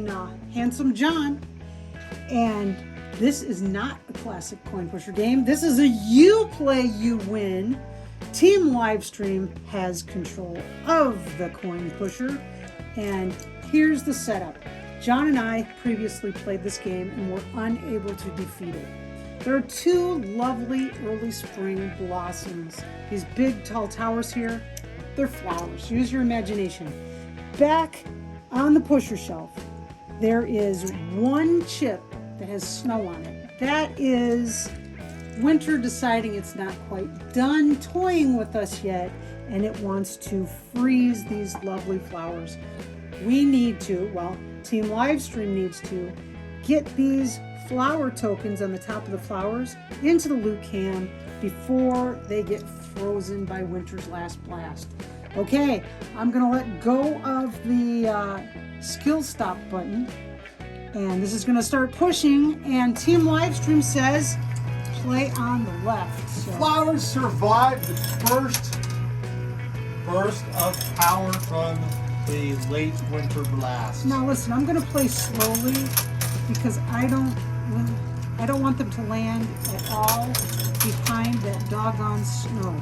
on Handsome John. And this is not a classic coin pusher game. This is a you play, you win. Team Livestream has control of the coin pusher. And here's the setup. John and I previously played this game and were unable to defeat it. There are two lovely early spring blossoms. These big tall towers here, they're flowers. Use your imagination. Back on the pusher shelf, there is one chip that has snow on it. That is winter deciding it's not quite done toying with us yet, and it wants to freeze these lovely flowers. We need to, well, Team Livestream needs to get these flower tokens on the top of the flowers into the loot can before they get frozen by winter's last blast. Okay, I'm gonna let go of the skill stop button, and this is gonna start pushing, and Team Livestream says play on the left. So. Flowers survived the first burst of power from the late winter blast. Now listen, I'm gonna play slowly because I don't want them to land at all behind that doggone snow.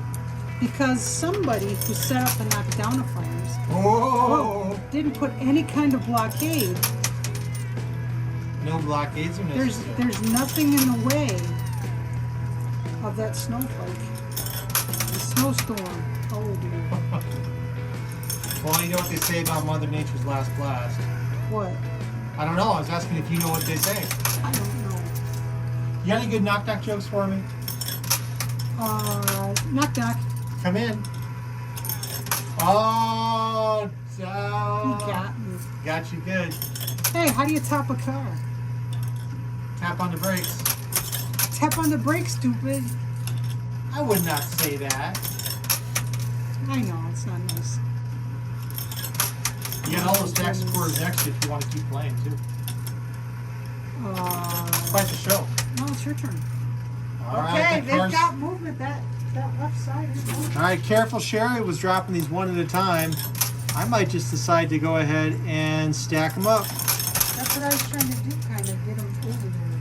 Because somebody who set up the knockdownifiers didn't put any kind of blockade. No blockades are necessary. There's nothing in the way of that snowflake. The snowstorm. Oh dear. Well, you know what they say about Mother Nature's last blast. What? I don't know. I was asking if you know what they say. I don't know. You got any good knock-knock jokes for me? Knock knock. Come in. Oh, You got me. got you good. Hey, how do you top a car? Tap on the brakes. Tap on the brakes, stupid. I would not say that. I know, it's not nice. You got all those tax scores next if you want to keep playing too. Quite the show. No, it's your turn. All Okay, right, they've got movement. That left side is moving. All right, careful. Sherry was dropping these one at a time. I might just decide to go ahead and stack them up. That's what I was trying to do, kind of get them over there.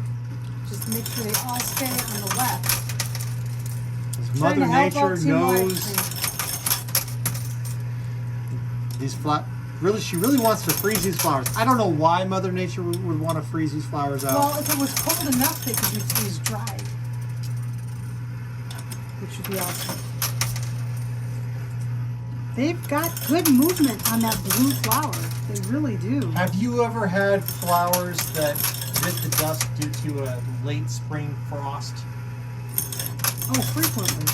Just make sure they all stay on the left. As Mother Nature knows these she really wants to freeze these flowers. I don't know why Mother Nature would want to freeze these flowers out. Well, if it was cold enough, they could be freeze dried, which would be awesome. They've got good movement on that blue flower. They really do. Have you ever had flowers that bit the dust due to a late spring frost? Oh, frequently.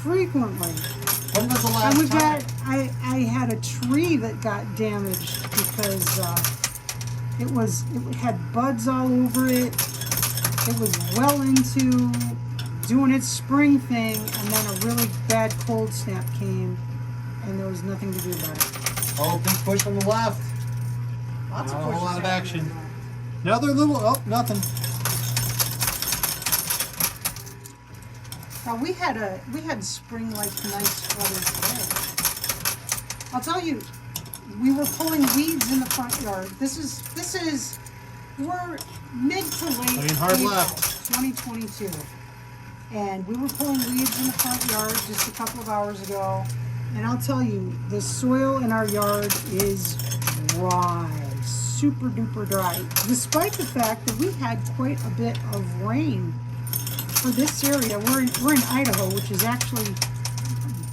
Frequently. When was the last And time? I had a tree that got damaged because it had buds all over it. It was well into doing its spring thing, and then a really bad cold snap came, and there was nothing to do about it. Oh, big push on the left. Lots Not of a whole lot of pushes action. happening. Another little, nothing. Now we had spring-like nice weather today. I'll tell you, we were pulling weeds in the front yard. We're mid to late Playing hard April, left. 2022. And we were pulling weeds in the front yard just a couple of hours ago. And I'll tell you, the soil in our yard is dry, super duper dry. Despite the fact that we had quite a bit of rain for this area. We're in Idaho, which is actually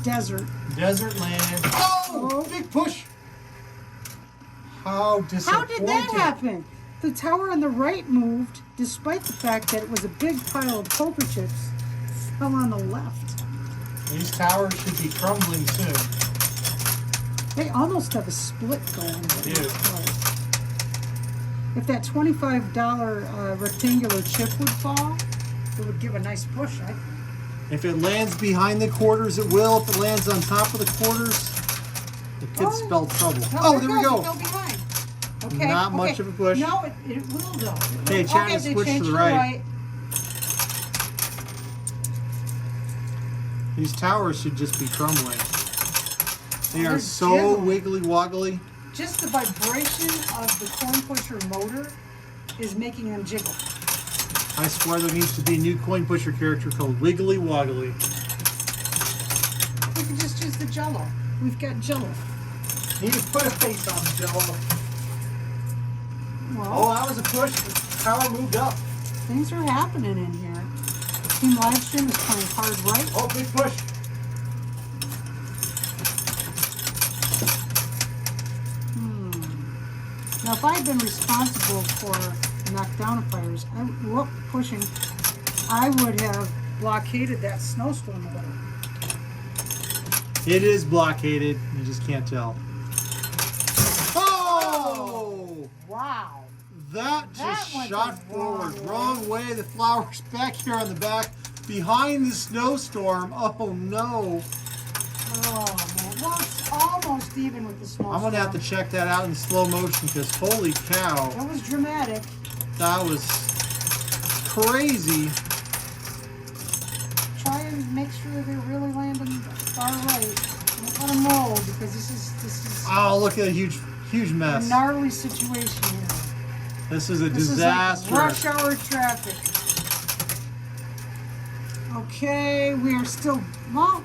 desert. Desert land. Oh, big push. How disappointing. How did that happen? The tower on the right moved, despite the fact that it was a big pile of poker chips, fell on the left. These towers should be crumbling soon. They almost have a split going. They do. If that $25 rectangular chip would fall, it would give a nice push, I think. If it lands behind the quarters, it will. If it lands on top of the quarters, it could spell trouble. No, There we go. It fell behind. Okay. Not much of a push. No, it will though. Okay, Chad has they switched changed to the right. These towers should just be crumbling. They are They're so jiggling. wiggly woggly. Just the vibration of the coin pusher motor is making them jiggle. I swear there needs to be a new coin pusher character called Wiggly Woggly. We can just use the Jello. We've got Jello. Need to put a face on the Jello. Well, Oh, that was a push. The power moved up. things are happening in here. Team Livestream is playing hard right. Oh, big push. Now, if I had been responsible for knockdownifiers, pushing, I would have blockaded that snowstorm a little. It is blockaded. You just can't tell. Oh! Wow. That just went shot the forward. wrong way. Wrong way. The flower's back here on the back. Behind the snowstorm. Oh, no. Oh, man. Well, it's almost even with the snowstorm. I'm going to have to check that out in slow motion because holy cow. That was dramatic. That was crazy. Try and make sure they're really landing far right. Don't let them roll because this is Oh, look at a huge a mess. gnarly situation here. This is a This disaster. is like rush hour traffic. Okay, we are still, well,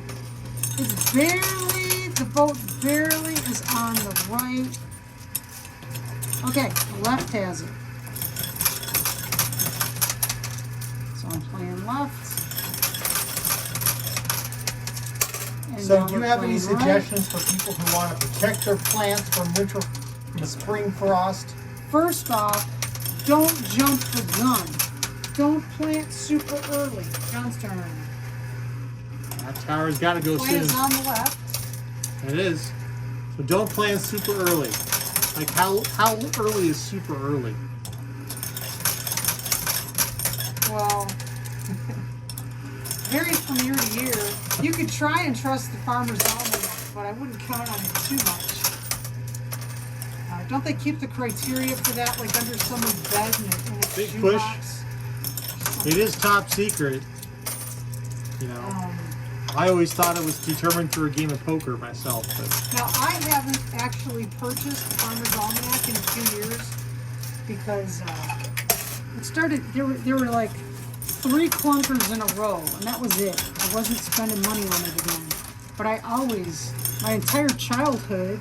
it's barely, the boat barely is on the right. Okay, the left has it. So I'm playing left. And So now do you we're have any playing right. suggestions for people who want to protect their plants from the spring frost? First off, don't jump the gun. Don't plant super early. John's turn. That tower's got to go Play soon. is on the left. It is. So don't plant super early. Like how early is super early? Well, varies from year to year. You could try and trust the farmer's almanac, but I wouldn't count on it too much. Don't they keep the criteria for that, like under someone's bed in a Big shoebox? It is top secret. You know, I always thought it was determined through a game of poker myself. But Now, I haven't actually purchased the Farmer's Almanac in a few years because it started, there were like 3 clunkers in a row, and that was it. I wasn't spending money on it again. But I always, my entire childhood,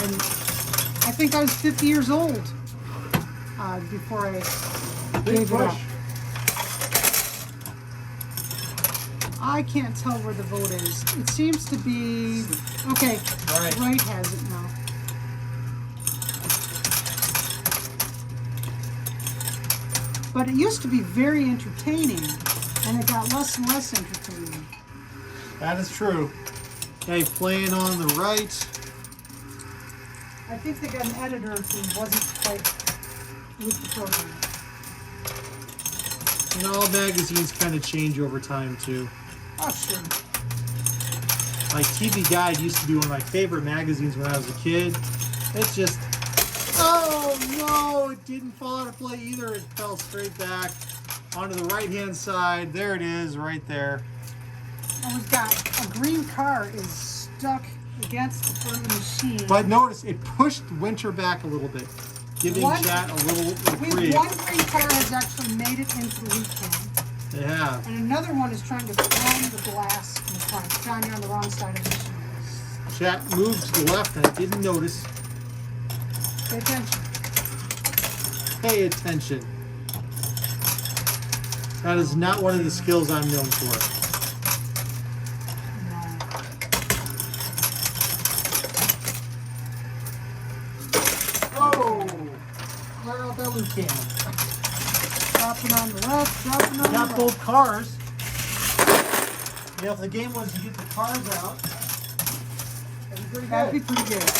and I think I was 50 years old before I gave it up. I can't tell where the vote is. It seems to be, okay, right has it now. But it used to be very entertaining, and it got less and less entertaining. that is true. Okay, playing on the right. I think they got an editor who wasn't quite with the program. And all magazines kind of change over time too. Oh, sure. Like TV Guide used to be one of my favorite magazines when I was a kid. It's just, oh no, it didn't fall out of play either. It fell straight back onto the right-hand side. There it is, right there. And we've got a green car is stuck against the front of the machine. But notice it pushed Winter back a little bit, giving Chat a little reprieve. One green car has actually made it into the wheat can. They have. And another one is trying to climb the glass in the front. John, you're on the wrong side of the machine. Chat moved to the left and I didn't notice. Pay attention. Pay attention. That is not one of the skills I'm known for. Oh! Clear out that loot can. Dropping on the left, dropping on the Got right. both cars. You know, if the game was to get the cars out, that'd be pretty That'd be good. pretty good.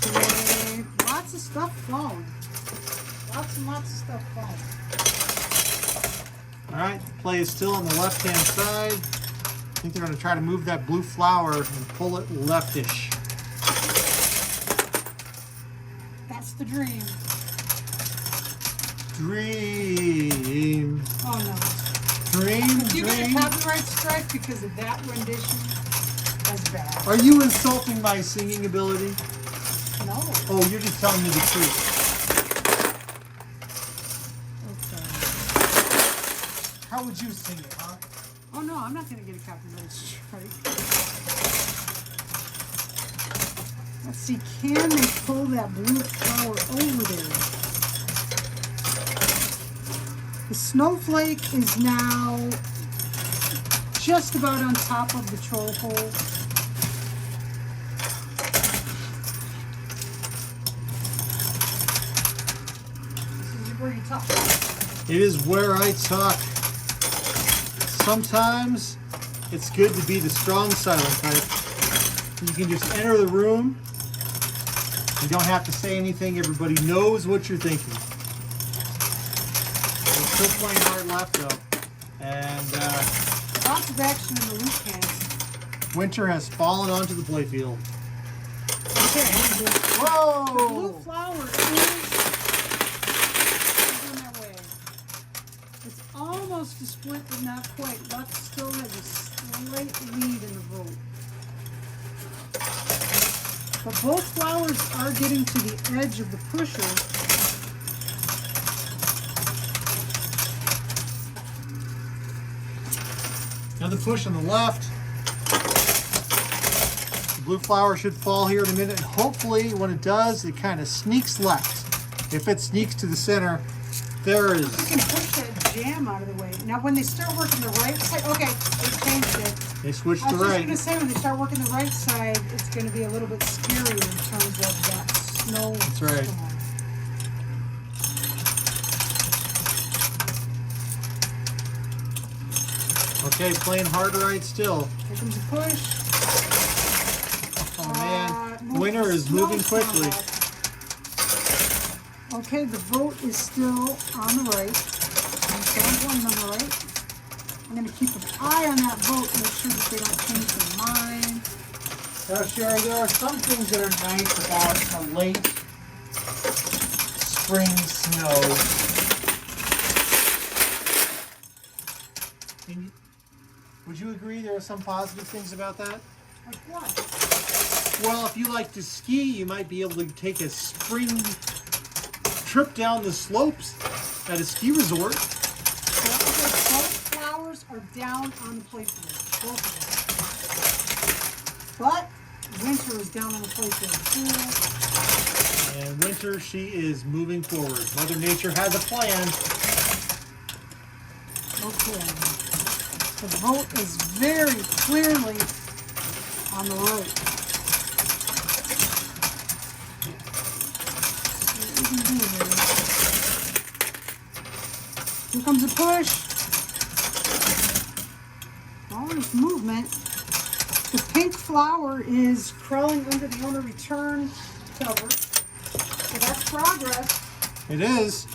Okay, lots of stuff flowing. Lots and lots of stuff flowing. Alright, play is still on the left-hand side. I think they're going to try to move that blue flower and pull it leftish. That's the dream. Dream. Oh no. Dream, If you get a dream. copyright strike because of that rendition, that's bad. Are you insulting my singing ability? No. Oh, you're just telling me the truth. Okay. How would you sing it, huh? Oh no, I'm not going to get a copyright strike. Let's see, can they pull that blue flower over there? The snowflake is now just about on top of the troll hole. This is where you talk. It is where I talk. Sometimes it's good to be the strong silent type. You can just enter the room. You don't have to say anything. Everybody knows what you're thinking. We're still playing hard left though. And Lots of action in the loot cans. Winter has fallen onto the playfield. Okay, the blue Whoa! flower is on that way. It's almost a split, but not quite. Luck still has a slight lead in the vote. But both flowers are getting to the edge of the pusher. Another push on the left. The blue flower should fall here in a minute. And hopefully when it does, it kind of sneaks left. If it sneaks to the center, there is. You can push that jam out of the way. Now when they start working the right side, okay, they changed it. They switched I to was just right. going to say, when they start working the right side, it's going to be a little bit scarier in terms of that snow. That's right. storm. Okay, playing hard right still. Here comes a push. Oh man, Move Winter the is moving snow quickly. back. Okay, the vote is still on the right. I'm still going on the right. I'm going to keep an eye on that vote, make sure that they don't change their mind. Now, Sherry, there are some things that are nice about a late spring snow. Would you agree there are some positive things about that? Like what? Well, if you like to ski, you might be able to take a spring trip down the slopes at a ski resort. So, okay, both flowers are down on the playfield, both of them. But Winter is down on the playfield too. And Winter, she is moving forward. Mother Nature has a plan. Okay. The vote is very clearly on the right. See what we can do here. Here comes a push. Oh, there's movement. The pink flower is crawling under the owner return cover. So that's progress. It is.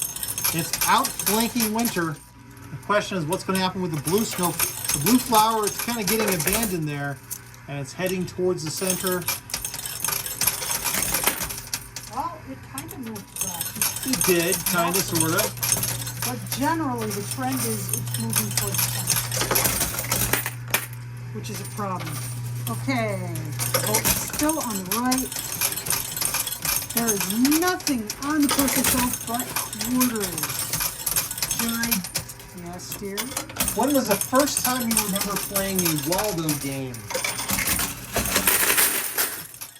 It's outflanking Winter. The question is what's going to happen with the blue snow. The blue flower is kind of getting abandoned there, and it's heading towards the center. Well, it kind of moved back. It did, kind of, sort of. But generally, the trend is it's moving towards the center, which is a problem. Okay, vote still on the right. There is nothing on the purple shelf but quarters. Sherry, Yes, dear. when was the first time you remember playing a Waldo game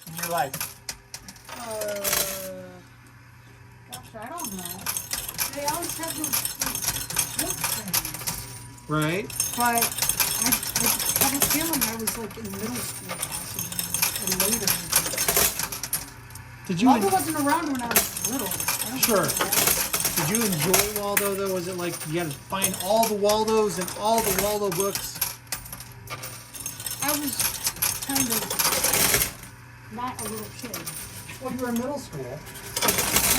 in your life? Gosh, I don't know. They always have those book things. Right? But I have a feeling I was like in middle school possibly, or later. Did you? Waldo wasn't around when I was little. I don't Sure. think that. Did you enjoy Waldo though? Was it like you had to find all the Waldos and all the Waldo books? I was kind of not a little kid. Well, you were in middle school.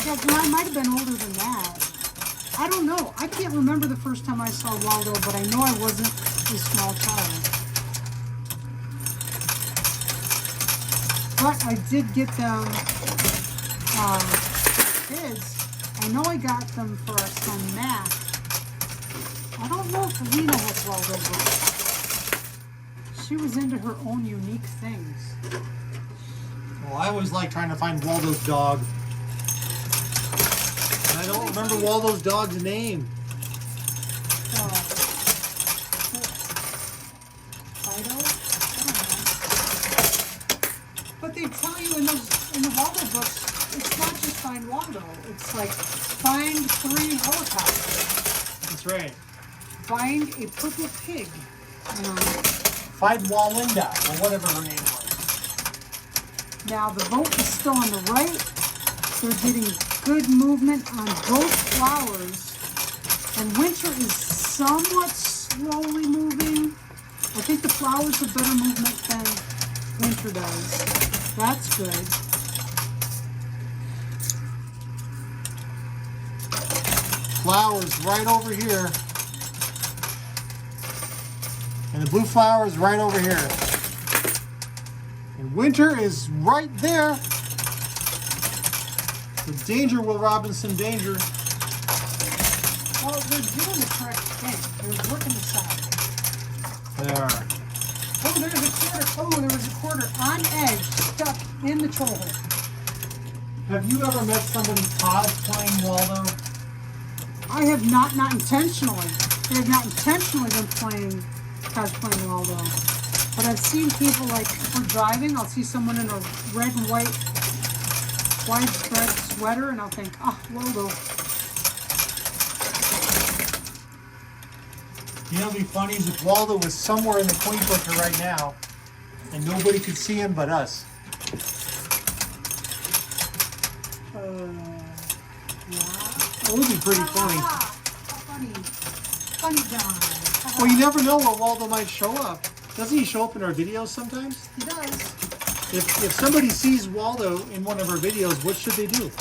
I might have been older than that. I don't know. I can't remember the first time I saw Waldo, but I know I wasn't a small child. But I did get them for kids. I know I got them for our son Matt I don't know if Alina has Waldo books. She was into her own unique things. Well, I always like trying to find Waldo's dog. And I don't remember Waldo's dog's name. Fido? I don't know. But they tell you in the Waldo books, it's not just find Waldo. It's like find 3 helicopters. That's right. Find a purple pig. Find Walinda, or whatever her name was. Now the boat is still on the right. They're getting good movement on both flowers. And Winter is somewhat slowly moving. I think the flowers have better movement than Winter does. That's good. Flowers right over here. And the blue flower is right over here. And Winter is right there. So danger, Will Robinson, danger. Well, they're doing the correct thing. They're working the side. There. Oh, there's a quarter. Oh, there was a quarter on edge, stuck in the troll hole. Have you ever met somebody cosplaying Waldo? I have not intentionally. They have not intentionally been cosplaying Waldo. But I've seen people, like, if we're driving, I'll see someone in a red and white widespread sweater, and I'll think, ah, Waldo. You know, what'd be funny is if Waldo was somewhere in the coin pusher right now, and nobody could see him but us. Yeah. It would be pretty funny. Funny guy. Well, you never know where Waldo might show up. Doesn't he show up in our videos sometimes? He does. If somebody sees Waldo in one of our videos, what should they do?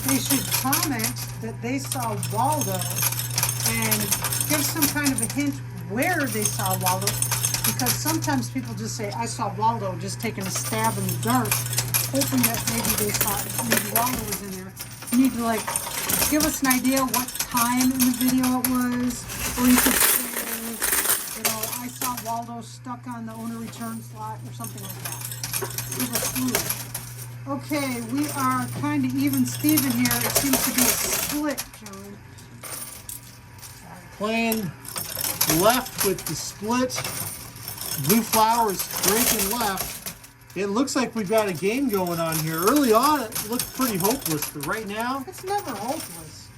They should comment that they saw Waldo and give some kind of a hint where they saw Waldo, because sometimes people just say, I saw Waldo, just taking a stab in the dark, hoping that maybe maybe Waldo was in there. You need to, like, give us an idea what time in the video it was, or you could say, you know, I saw Waldo stuck on the owner return slot or something like that. Give us clues. Okay, we are kind of even Steven here. It seems to be a split, John. Playing left with the split. Blue flower is breaking left. It looks like we've got a game going on here. Early on, it looked pretty hopeless, but right now... It's never hopeless.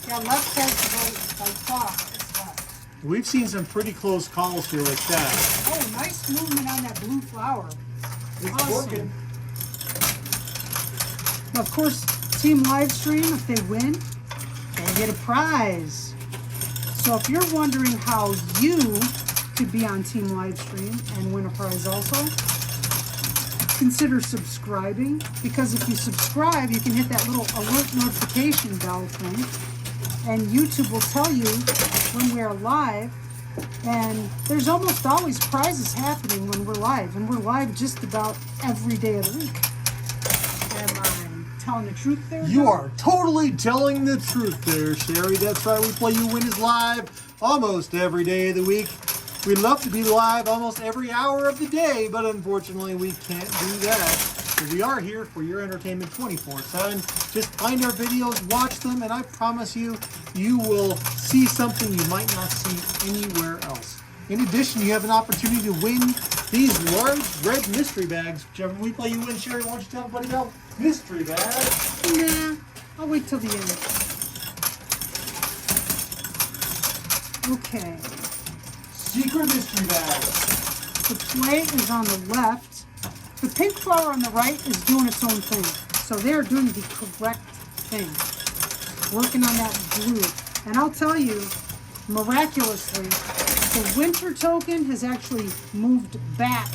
Yeah, left has the vote by far. It's left. We've seen some pretty close calls here like that. Oh, nice movement on that blue flower. It's awesome. working. Now, of course, team live stream, if they win, they get a prize. So if you're wondering how you could be on team live stream and win a prize also, consider subscribing, because if you subscribe, you can hit that little alert notification bell thing, and YouTube will tell you when we're live. And there's almost always prizes happening when we're live, and we're live just about every day of the week. Am I telling the truth there, You John? are totally telling the truth there, Sherry. That's right, we play You Win is live almost every day of the week. We'd love to be live almost every hour of the day, but unfortunately we can't do that. So we are here for your entertainment 24/7. Just find our videos, watch them, and I promise you, you will see something you might not see anywhere else. In addition, you have an opportunity to win these large red mystery bags. Whichever we play You Win, Sherry, why don't you tell everybody about mystery bags? Nah, I'll wait till the end. Okay. Secret mystery bags. The play is on the left. The pink flower on the right is doing its own thing. So they're doing the correct thing. Working on that blue. And I'll tell you, miraculously, the winter token has actually moved back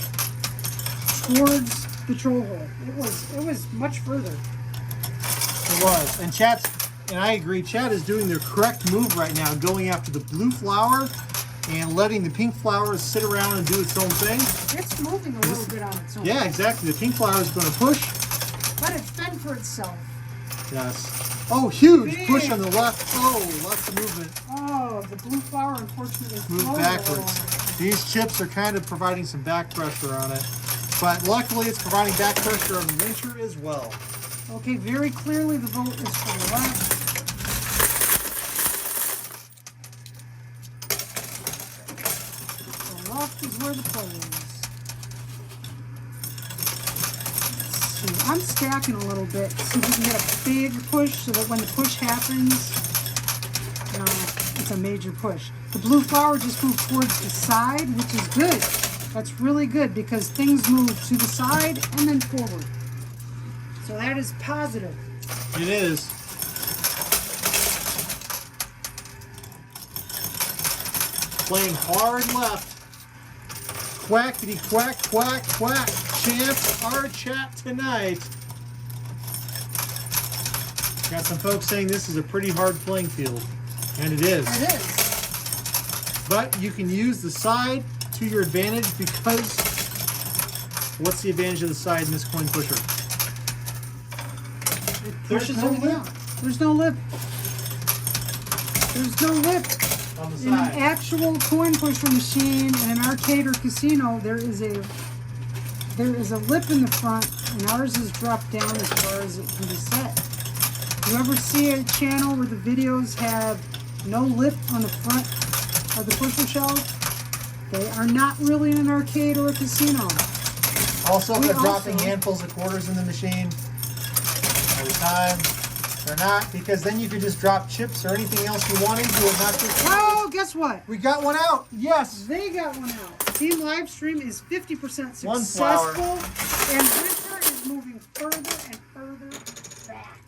towards the troll hole. It was much further. It was. And I agree, Chad is doing the correct move right now, going after the blue flower and letting the pink flower sit around and do its own thing. It's moving a little bit on its own. Yeah, exactly. The pink flower is going to push. Let it fend for itself. Yes. Oh, huge Big. push on the left. Oh, lots of movement. Oh, the blue flower unfortunately Move flowed backwards. These chips are kind of providing some back pressure on it. But luckily it's providing back pressure on the wincher as well. Okay, very clearly the vote is for the left. The left is where the play is. Let's see, I'm stacking a little bit so we can get a big push so that when the push happens, it's a major push. The blue flower just moved towards the side, which is good. That's really good because things move to the side and then forward. So that is positive. It is. Playing hard left. Quackity quack quack quack. Chance our chat tonight. Got some folks saying this is a pretty hard playing field. And it is. It is. But you can use the side to your advantage because what's the advantage of the side in this coin pusher? There's no lip. There's no lip. There's no lip. On the In an side. actual coin pusher machine in an arcade or casino, there is a lip in the front, and ours is dropped down as far as it can be set. You ever see a channel where the videos have no lip on the front of the pusher shelf? They are not really in an arcade or a casino. Also, We they're dropping also- handfuls of quarters in the machine all the time. They're not, because then you could just drop chips or anything else you wanted to it, not just. Oh, guess what? We got one out. Yes. They got one out. Team Livestream is 50% One flower. successful, and Winter is moving further and further back.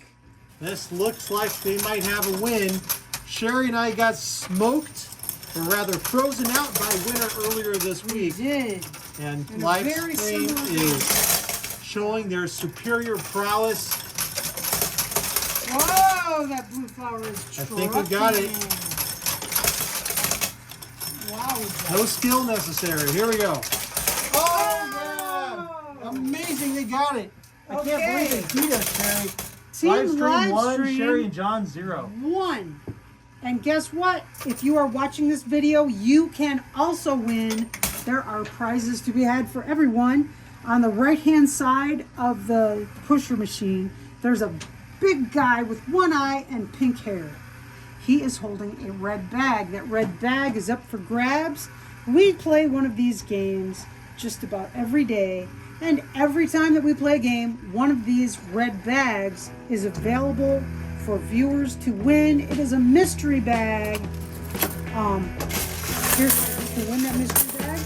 This looks like they might have a win. Sherry and I got smoked, or rather frozen out by Winter earlier this week. Did. And In a live very stream similar is showing their superior prowess. Whoa, that blue flower is I think we got it. Wow. No skill necessary. Here we go. Oh, yeah. Amazing, they got it. I can't Okay. believe they beat us, Sherry. Team Livestream 1, Livestream Sherry and John 0. won. And guess what? If you are watching this video, you can also win. There are prizes to be had for everyone. On the right-hand side of the pusher machine, there's a big guy with one eye and pink hair. He is holding a red bag. That red bag is up for grabs. We play one of these games just about every day. And every time that we play a game, one of these red bags is available for viewers to win. It is a mystery bag. Here's how you can win that mystery bag.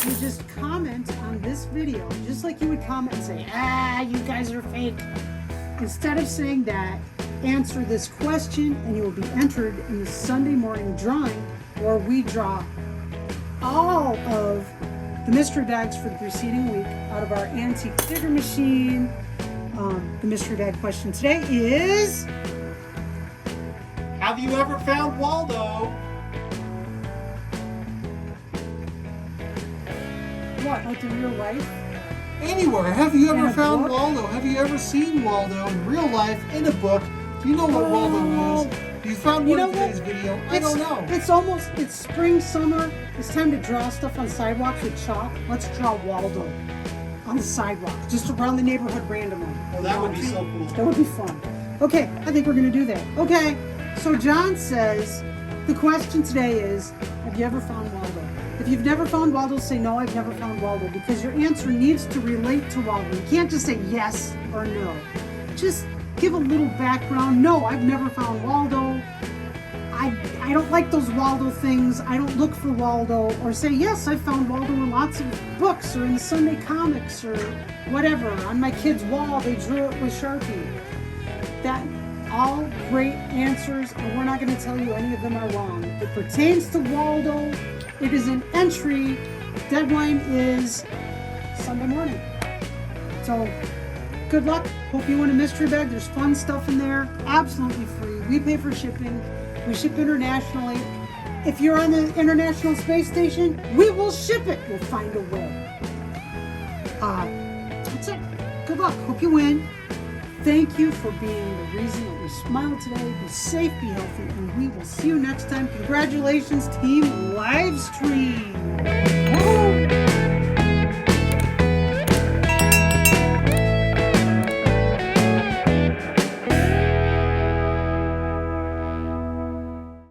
You just comment on this video, just like you would comment and say, you guys are fake. Instead of saying that, answer this question and you will be entered in the Sunday morning drawing where we draw all of the mystery bags for the preceding week out of our antique figure machine. The mystery bag question today is... Have you ever found Waldo? What, like in real life? Anywhere. Have you In ever a found book? Waldo? Have you ever seen Waldo in real life in a book? Do you know what Waldo is? You found You one in know what? today's video. I don't know. It's spring, summer. It's time to draw stuff on sidewalks with chalk. Let's draw Waldo on the sidewalk, just around the neighborhood randomly. Oh, that would be so cool. That would be fun. Okay, I think we're going to do that. Okay, so John says, the question today is, have you ever found Waldo? If you've never found Waldo, say no, I've never found Waldo, because your answer needs to relate to Waldo. You can't just say yes or no. Just give a little background. No, I've never found Waldo. I don't like those Waldo things. I don't look for Waldo. Or say, yes, I found Waldo in lots of books or in Sunday comics or whatever. On my kid's wall, they drew it with Sharpie. That all great answers, and we're not going to tell you any of them are wrong. It pertains to Waldo. It is an entry. Deadline is Sunday morning. So good luck. Hope you win a mystery bag. There's fun stuff in there. Absolutely free. We pay for shipping. We ship internationally. If you're on the International Space Station, we will ship it. We'll find a way. That's it. Good luck. Hope you win. Thank you for being the reason that we smile today. Be safe, be healthy, and we will see you next time. Congratulations, Team Livestream.